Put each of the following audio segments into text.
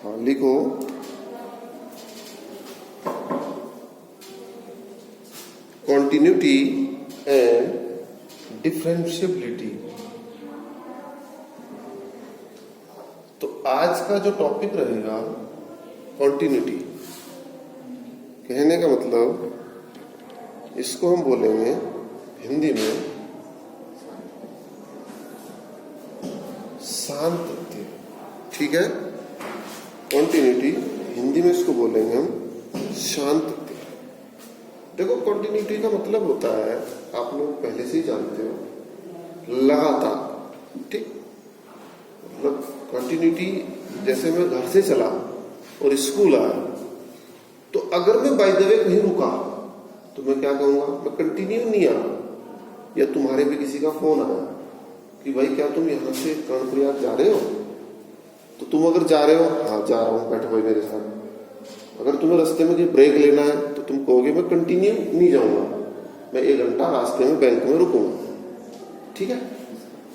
हाँ लिखो, continuity and differentiability. तो आज का जो टॉपिक रहेगा कॉन्टिन्यूटी, कहने का मतलब इसको हम बोलेंगे हिंदी में सातत्य। ठीक है, कॉन्टिन्यूटी हिंदी में इसको बोलेंगे हम सातत्य। देखो कॉन्टिन्यूटी का मतलब होता है, आप लोग पहले से ही जानते हो, लगातार। ठीक, मतलब कॉन्टिन्यूटी जैसे मैं घर से चला और स्कूल आया, तो अगर मैं बाय द वे कहीं रुका तो मैं क्या कहूंगा, मैं कंटिन्यू नहीं आया। या तुम्हारे भी किसी का फोन आया कि भाई क्या तुम यहां से कर्णप्रयाग जा रहे हो, तो तुम अगर जा रहे हो, हाँ जा रहा हूं, बैठो भाई मेरे साथ। अगर तुम्हें रास्ते में कहीं ब्रेक लेना है तो तुम कहोगे मैं कंटिन्यू नहीं जाऊंगा, मैं 1 घंटा रास्ते में बैंक में रुकूंगा। ठीक है,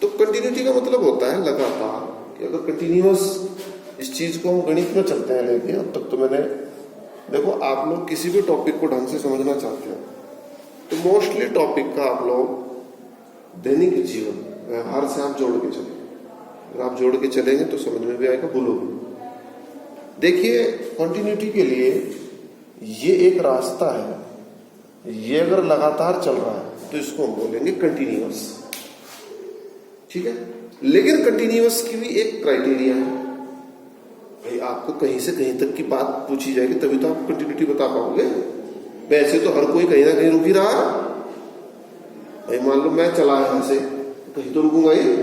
तो कंटिन्यूटी का मतलब होता है लगातार। कि अगर कंटिन्यूअस, इस चीज को हम गणित में चलते हैं लेके, अब तक तो मैंने, देखो आप लोग किसी भी टॉपिक को ढंग से समझना चाहते हो तो मोस्टली टॉपिक का आप लोग दैनिक जीवन व्यवहार से आप जोड़ के चलेंगे। अगर आप जोड़ के चलेंगे तो समझ में भी आएगा, बोलोगे। देखिए कॉन्टिन्यूटी के लिए ये एक रास्ता है, ये अगर लगातार चल रहा है तो इसको हम बोलेंगे कंटिन्यूअस। ठीक है, लेकिन कंटिन्यूअस की भी एक क्राइटेरिया है भाई, आपको कहीं से कहीं तक की बात पूछी जाएगी तभी तो आप कंटिन्यूटी बता पाओगे। वैसे तो हर कोई कहीं ना कहीं रुक ही रहा है भाई। मान लो मैं चला यहां से, कहीं तो रुकूंगा ही,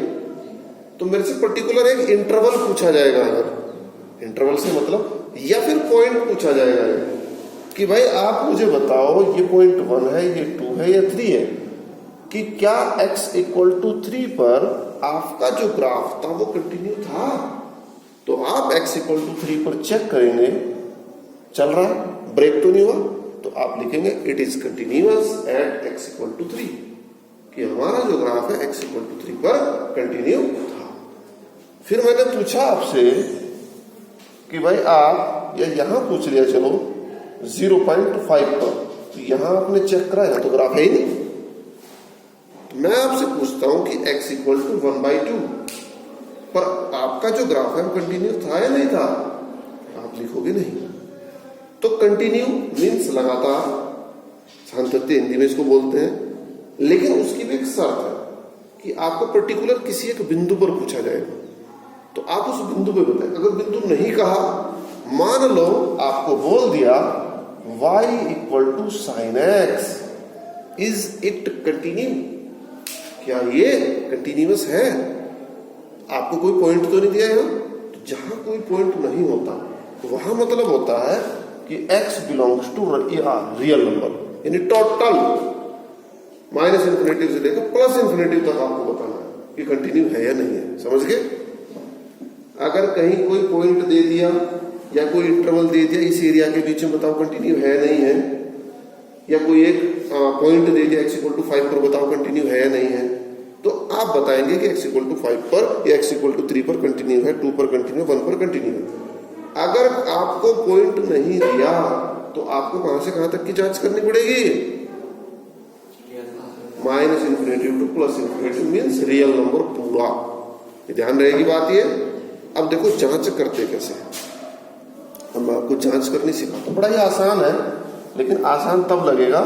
तो मेरे से पर्टिकुलर एक इंटरवल पूछा जाएगा। अगर इंटरवल से मतलब, या फिर पॉइंट पूछा जाएगा कि भाई आप मुझे बताओ ये पॉइंट 1 है, ये 2 है या 3 है, कि क्या x = 3 पर आपका जो ग्राफ था वो कंटिन्यू था। तो आप x = 3 पर चेक करेंगे, चल रहा है, ब्रेक तो नहीं हुआ, तो आप लिखेंगे it is continuous at x = 3, कि हमारा जो ग्राफ है x = 3 पर कंटिन्यू था। फिर मैंने पूछा आपसे कि भाई आप, या यहां पूछ लिया चलो 0.5 पर, तो यहां आपने चेक करा, यहां तो ग्राफ है ही नहीं। मैं आपसे पूछता हूं कि x = 1/2 पर आपका जो ग्राफ है वो कंटिन्यू था या नहीं था, आप लिखोगे नहीं। तो कंटिन्यू मीन्स लगातार, सातत्य हिंदी में इसको बोलते हैं। लेकिन उसकी भी एक शर्त है कि आपको पर्टिकुलर किसी एक बिंदु पर पूछा जाएगा, तो आप उस बिंदु पे बताएं। अगर बिंदु नहीं कहा, मान लो आपको बोल दिया y = sin x, is it continue, क्या ये कंटिन्यूअस है। आपको कोई पॉइंट तो नहीं दिया है, तो जहां कोई पॉइंट नहीं होता वहां मतलब होता है कि x belongs to real number, यानी टोटल -∞ से लेकर +∞ तक आपको बताना है कि कंटिन्यू है या नहीं है। समझ गए। अगर कहीं कोई पॉइंट दे दिया या कोई इंटरवल दे दिया, इस एरिया के बीच में बताओ कंटिन्यू है नहीं है, या कोई एक पॉइंट दे दिया x = 5 पर, बताओ कंटिन्यू है या नहीं है, तो आप बताएंगे कि x = 5 पर या x = 3 पर कंटिन्यू है, 2 पर कंटिन्यू, 1 पर कंटिन्यू है। अगर आपको पॉइंट नहीं दिया तो आपको कहां से कहां तक की जांच करनी पड़ेगी, -∞ to +∞, मीन्स रियल नंबर पूरा। ये ध्यान रहेगी बात ये। अब देखो जांच करते कैसे, हम आपको जांच करनी सिखाता हूं। बड़ा ही आसान है, लेकिन आसान तब लगेगा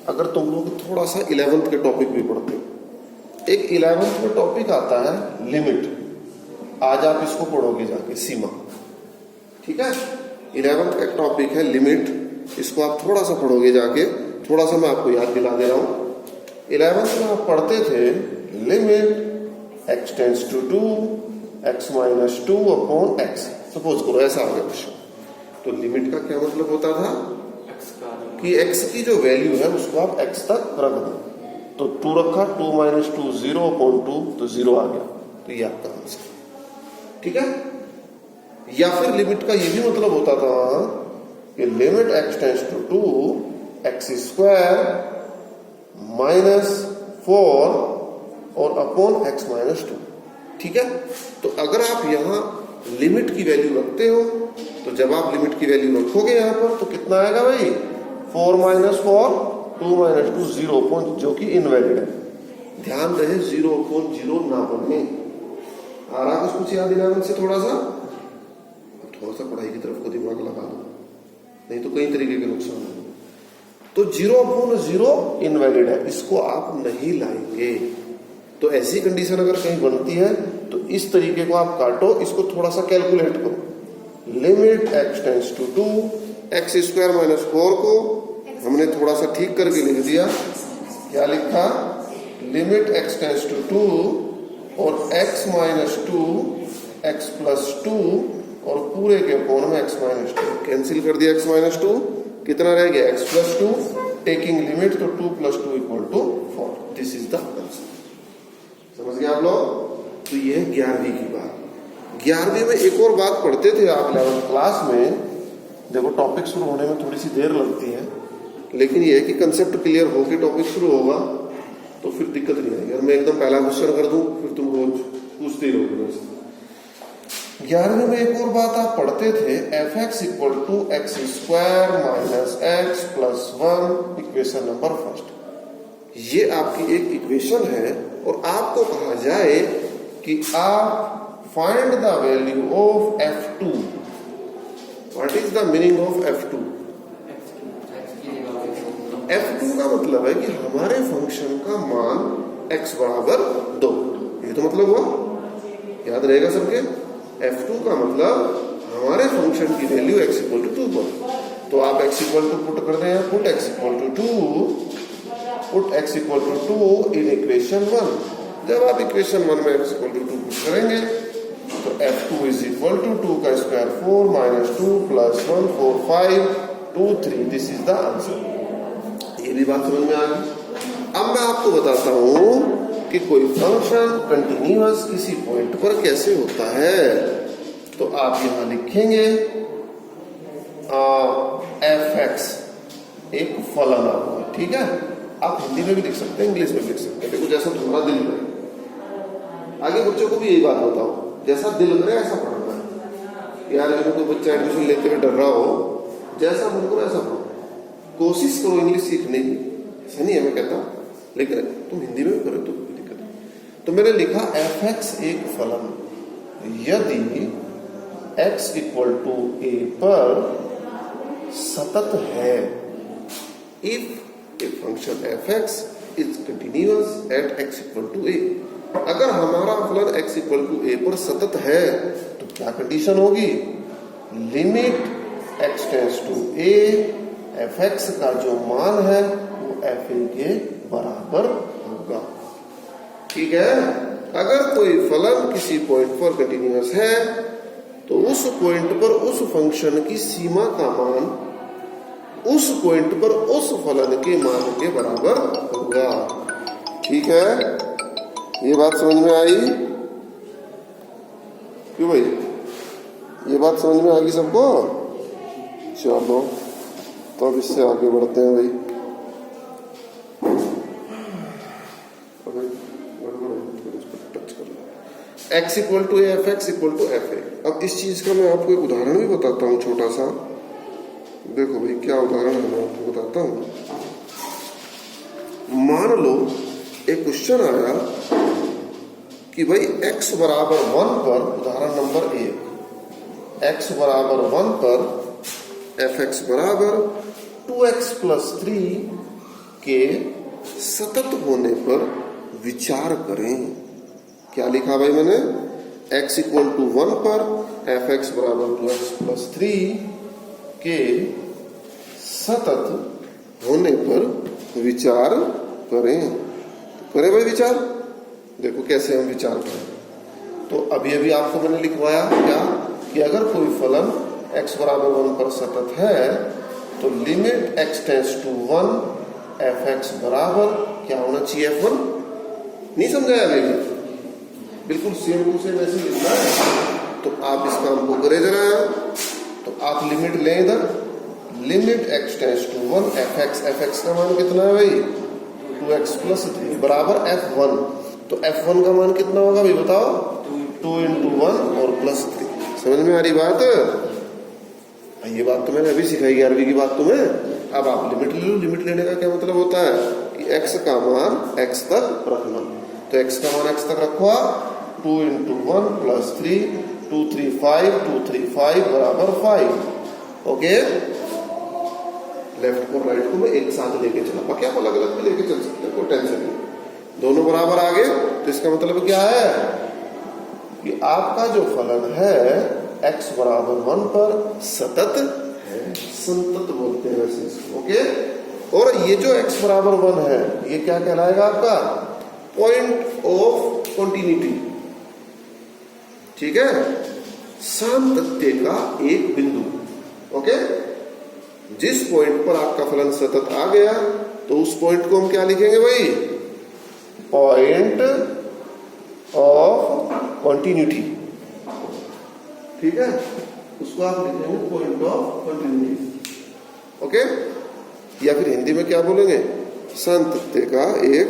अगर तुम लोग थोड़ा सा 11th के टॉपिक भी पढ़ते हो। एक 11th में टॉपिक आता है लिमिट, आज आप इसको पढ़ोगे जाके, सीमा। ठीक है, 11th का टॉपिक है लिमिट, इसको आप थोड़ा सा पढ़ोगे जाके। थोड़ा सा मैं आपको याद दिला दे रहा हूं। 11th में आप पढ़ते थे limit x → 2 x - 2 upon x। Suppose करो ऐसा आ गया क्वेश्चन, तो लिमिट का क्या मतलब होता था कि x की जो वैल्यू है उसको आप x तक रख दो। तो 2 रखा, 2 - 2 0/2, तो 0 आ गया, तो ये आपका आंसर। ठीक है, या फिर लिमिट का ये भी मतलब होता था कि लिमिट x → 2 x² -4 और अपॉन x - 2। ठीक है, तो अगर आप यहां लिमिट की वैल्यू रखते हो, तो जब आप लिमिट की वैल्यू रखोगे यहाँ पर तो कितना आएगा भाई, 4 - 4 2 - 2 0, जो कि इनवैलिड है। ध्यान रहे 0/0 ना बने। आ रहा कुछ याद दिलाने से थोड़ा सा पढ़ाई की तरफ को दिमाग लगा दो, नहीं तो कई तरीके के नुकसान होंगे। तो 0/0 इनवैलिड है, इसको आप नहीं लाएंगे। तो ऐसी कंडीशन अगर कहीं बनती है तो इस तरीके को आप काटो, इसको थोड़ा सा कैलकुलेट करो। Limit x tends to 2, x² - 4 को हमने थोड़ा सा ठीक करके लिख दिया। क्या लिखा, लिमिट x टेंड्स टू 2 और x - 2 x + 2 और पूरे के कोण में x - 2 कैंसिल कर दिया। x - 2 कितना रह गया, x + 2, टेकिंग लिमिट तो 2 + 2 = 4। This is the answer. समझ गए आप लोग। तो ये 11वीं की बात। 11वीं में एक और बात पढ़ते थे आप 11th क्लास में। देखो टॉपिक शुरू होने में थोड़ी सी देर लगती है, लेकिन ये है कि कंसेप्ट क्लियर होके टॉपिक शुरू होगा तो फिर दिक्कत नहीं आएगी। और मैं एकदम पहला क्वेश्चन कर दूं फिर तुम रोज पूछते ही रहोगे। 11वीं में एक और बात आप पढ़ते थे, fx = x² - x + 1, equation number first. ये आपकी एक इक्वेशन है और आपको कहा जाए कि आप find the value of f2। What is the meaning of f2? f2 का मतलब है कि हमारे फंक्शन का मान x = 2। ये तो मतलब हुआ, याद रहेगा सबके। f2 का मतलब हमारे फंक्शन की वैल्यू x = 2 पर। तो आप x = पुट कर दें, put x = 2, put x = 2 in equation 1। जब आप इक्वेशन 1 में x = 2 पुट करेंगे तो f2 = 2 का square 4 - 2 + 1 4 5 2 3। This is the answer. ये भी बात समझ में आ गई। अब मैं आपको बताता हूं कि कोई फंक्शन कंटिन्यूअस किसी पॉइंट पर कैसे होता है। तो आप यहां लिखेंगे fx एक फलन आपका, ठीक है। आप हिंदी में भी लिख सकते हैं, इंग्लिश में भी लिख सकते हैं, देखो जैसा तुम्हारा दिल करे। आगे बच्चों को भी यही बात बताओ, जैसा दिल करे ऐसा पढ़ना है। यार अगर कोई बच्चा एडमिशन लेते हुए डर रहा हो, जैसा मन करो ऐसा पढ़ो। कोशिश करो इंग्लिश सीखने की, ऐसा नहीं है मैं कहता, लेकिन तुम हिंदी में भी करो तो कोई दिक्कत नहीं। तो मैंने लिखा fx एक फलन यदि x = a पर सतत है। If a function fx is continuous at x = a। अगर हमारा फलन x = a पर सतत है तो क्या कंडीशन होगी, limit x tends to a, fx का जो मान है वो fa के बराबर होगा। ठीक है। अगर कोई फलन किसी पॉइंट पर कंटिन्यूअस है तो उस पॉइंट पर उस फंक्शन की सीमा का मान उस पॉइंट पर उस फलन के मान के बराबर होगा। ठीक है, ये बात समझ में आई क्यों भाई? ये बात समझ में आ गई सबको? चलो तो अब इससे आगे बढ़ते हैं भाई। x = a, fx = fa। अब इस चीज का मैं आपको एक उदाहरण भी बताता हूँ छोटा सा। देखो भाई क्या उदाहरण है, मैं आपको बताता हूँ। मान लो एक क्वेश्चन आया कि भाई x = 1 पर, उदाहरण नंबर 1, x = 1 पर fx = 2x + 3 के सतत होने पर विचार करें। क्या लिखा भाई मैंने? x = 1 पर fx = 2x + 3 के सतत होने पर विचार करें। करें भाई विचार। देखो कैसे हम विचार करें। तो अभी आपको मैंने लिखवाया क्या कि अगर कोई फलन x = 1 पर सतत है तो limit x tends to 1 fx बराबर क्या होना चाहिए, f1। नहीं समझाया अभी? बिल्कुल सेम टू सेम ऐसे लिखना है। तो आप इस काम को करें जरा। तो आप लिमिट लें इधर, limit x tends to 1 fx का मान कितना है भाई? 2x + 3 बराबर f1। तो f1 का मान कितना होगा भाई बताओ? 2 × 1 और +3। समझ में आ रही बात? ये बात तो मैंने अभी सिखाई 11वीं की बात तुम्हें। अब आप लिमिट ले लो। लिमिट लेने का क्या मतलब होता है कि x का मान x तक रखना। तो x का मान x तक रखो, 2 × 1 + 3, 2 3 5, 2 3 5 बराबर 5। ओके, लेफ्ट को राइट को मैं एक साथ लेके चला, बाकी आप अलग अलग भी लेके चल सकते हैं, कोई टेंशन नहीं। दोनों बराबर आ गए तो इसका मतलब क्या है कि आपका जो फलन है x बराबर 1 पर सतत है, संतत बोलते हैं वैसे इसको। ओके, और ये जो x बराबर 1 है ये क्या कहलाएगा आपका? Point of continuity. ठीक है, सातत्य का एक बिंदु। ओके, जिस पॉइंट पर आपका फलन सतत आ गया तो उस पॉइंट को हम क्या लिखेंगे भाई? Point of continuity. ठीक है, उसको आप लिखेंगे पॉइंट ऑफ कंटिन्यूटी। ओके, या फिर हिंदी में क्या बोलेंगे? सातत्य का एक